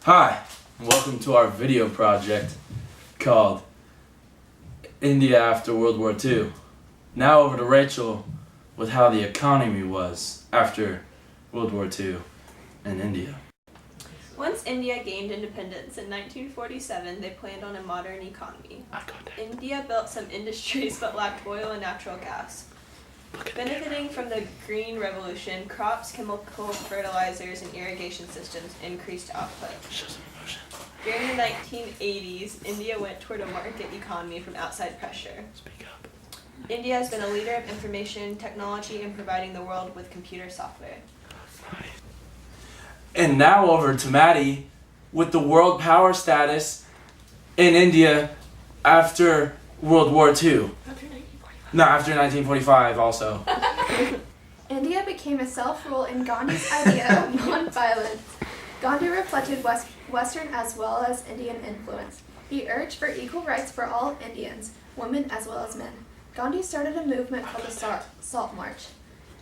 Hi, and welcome to our video project called India After World War II. Now over to Rachel with how the economy was after World War II in India. Once India gained independence in 1947, they planned on a modern economy. India built some industries but lacked oil and natural gas. Benefiting from the Green Revolution, crops, chemical fertilizers, and irrigation systems increased output. During the 1980s, India went toward a market economy from outside pressure. India has been a leader of information technology in providing the world with computer software. And now over to Maddie with the world power status in India after World War II. After 1945 also. India became a self-rule in Gandhi's idea of non-violence. Gandhi reflected Western as well as Indian influence. He urged for equal rights for all Indians, women as well as men. Gandhi started a movement called the Salt March.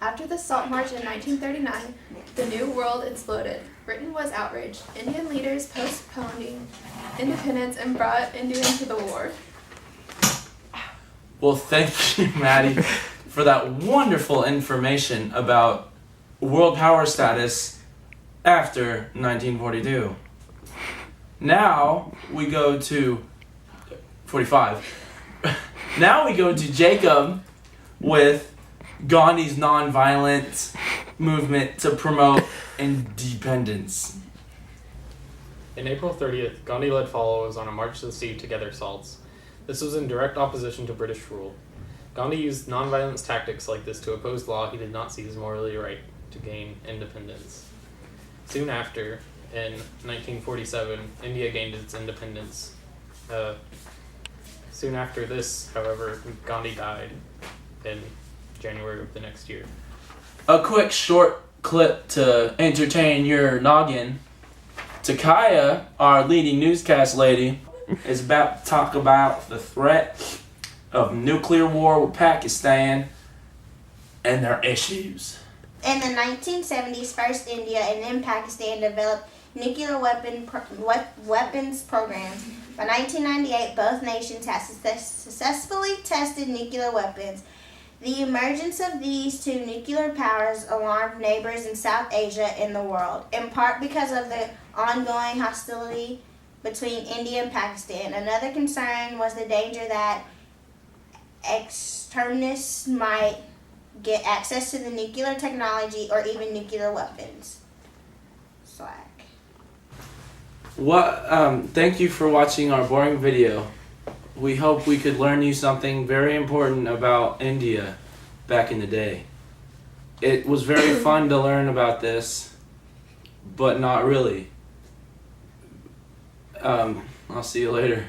After the Salt March in 1939, the New World exploded. Britain was outraged. Indian leaders postponing independence and brought India into the war. Well, thank you, Maddie, for that wonderful information about world power status after 1942. Now we go to 45. Now we go to Jacob with Gandhi's nonviolent movement to promote independence. In April 30th, Gandhi led followers on a march to the sea to gather salts. This was in direct opposition to British rule. Gandhi used nonviolence tactics like this to oppose law he did not see as morally right to gain independence. Soon after, in 1947, India gained its independence. Soon after this, however, Gandhi died in January of the next year. A quick short clip to entertain your noggin. Takaya, our leading newscast lady, is about to talk about the threat of nuclear war with Pakistan and their issues. In the 1970s, first India and then Pakistan developed nuclear weapons programs. By 1998, both nations had successfully tested nuclear weapons. The emergence of these two nuclear powers alarmed neighbors in South Asia and the world, in part because of the ongoing hostility between India and Pakistan. Another concern was the danger that extremists might get access to the nuclear technology or even nuclear weapons. Slack. Thank you for watching our boring video. We hope we could learn you something very important about India back in the day. It was very fun to learn about this, but not really. I'll see you later.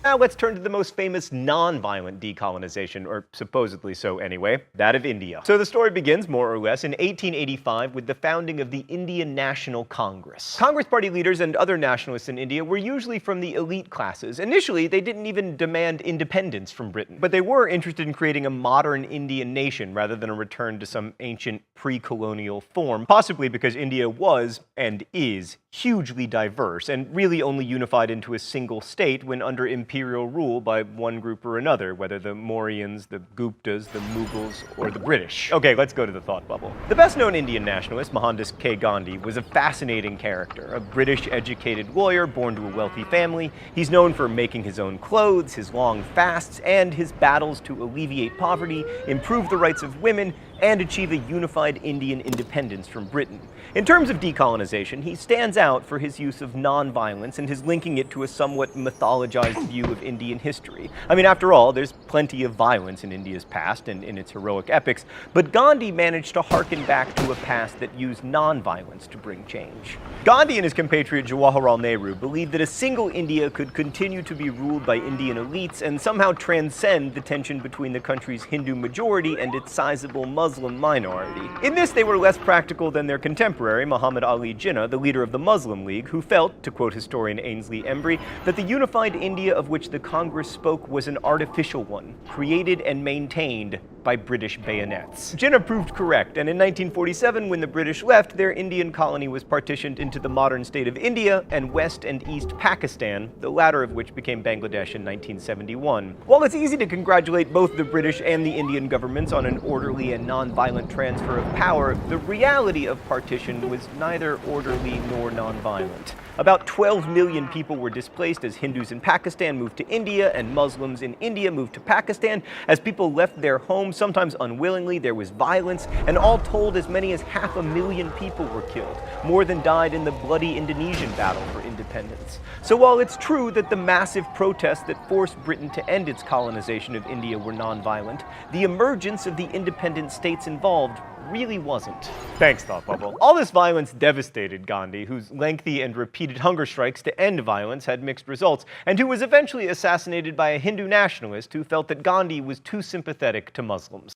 Now let's turn to the most famous non-violent decolonization, or supposedly so anyway, that of India. So the story begins, more or less, in 1885 with the founding of the Indian National Congress. Congress Party leaders and other nationalists in India were usually from the elite classes. Initially, they didn't even demand independence from Britain, but they were interested in creating a modern Indian nation rather than a return to some ancient pre-colonial form, possibly because India was, and is, hugely diverse and really only unified into a single state when under imperial rule by one group or another, whether the Mauryans, the Guptas, the Mughals, or the British. Okay, let's go to the thought bubble. The best-known Indian nationalist, Mohandas K. Gandhi, was a fascinating character, a British-educated lawyer born to a wealthy family. He's known for making his own clothes, his long fasts, and his battles to alleviate poverty, improve the rights of women, and achieve a unified Indian independence from Britain. In terms of decolonization, he stands out for his use of nonviolence and his linking it to a somewhat mythologized view of Indian history. I mean, after all, there's plenty of violence in India's past and in its heroic epics, but Gandhi managed to harken back to a past that used nonviolence to bring change. Gandhi and his compatriot Jawaharlal Nehru believed that a single India could continue to be ruled by Indian elites and somehow transcend the tension between the country's Hindu majority and its sizable Muslim minority. In this, they were less practical than their contemporary, Muhammad Ali Jinnah, the leader of the Muslim League, who felt, to quote historian Ainsley Embry, that the unified India of which the Congress spoke was an artificial one, created and maintained by British bayonets. Jinnah proved correct, and in 1947, when the British left, their Indian colony was partitioned into the modern state of India and West and East Pakistan, the latter of which became Bangladesh in 1971. While it's easy to congratulate both the British and the Indian governments on an orderly and non-violent transfer of power, the reality of partition was neither orderly nor non-violent. About 12 million people were displaced as Hindus in Pakistan moved to India and Muslims in India moved to Pakistan. As people left their homes, sometimes unwillingly, there was violence, and all told, as many as 500,000 people were killed, more than died in the bloody Indonesian battle for independence. So while it's true that the massive protests that forced Britain to end its colonization of India were non-violent, the emergence of the independent states involved really wasn't. Thanks, Thought Bubble. All this violence devastated Gandhi, whose lengthy and repeated hunger strikes to end violence had mixed results, and who was eventually assassinated by a Hindu nationalist who felt that Gandhi was too sympathetic to Muslims.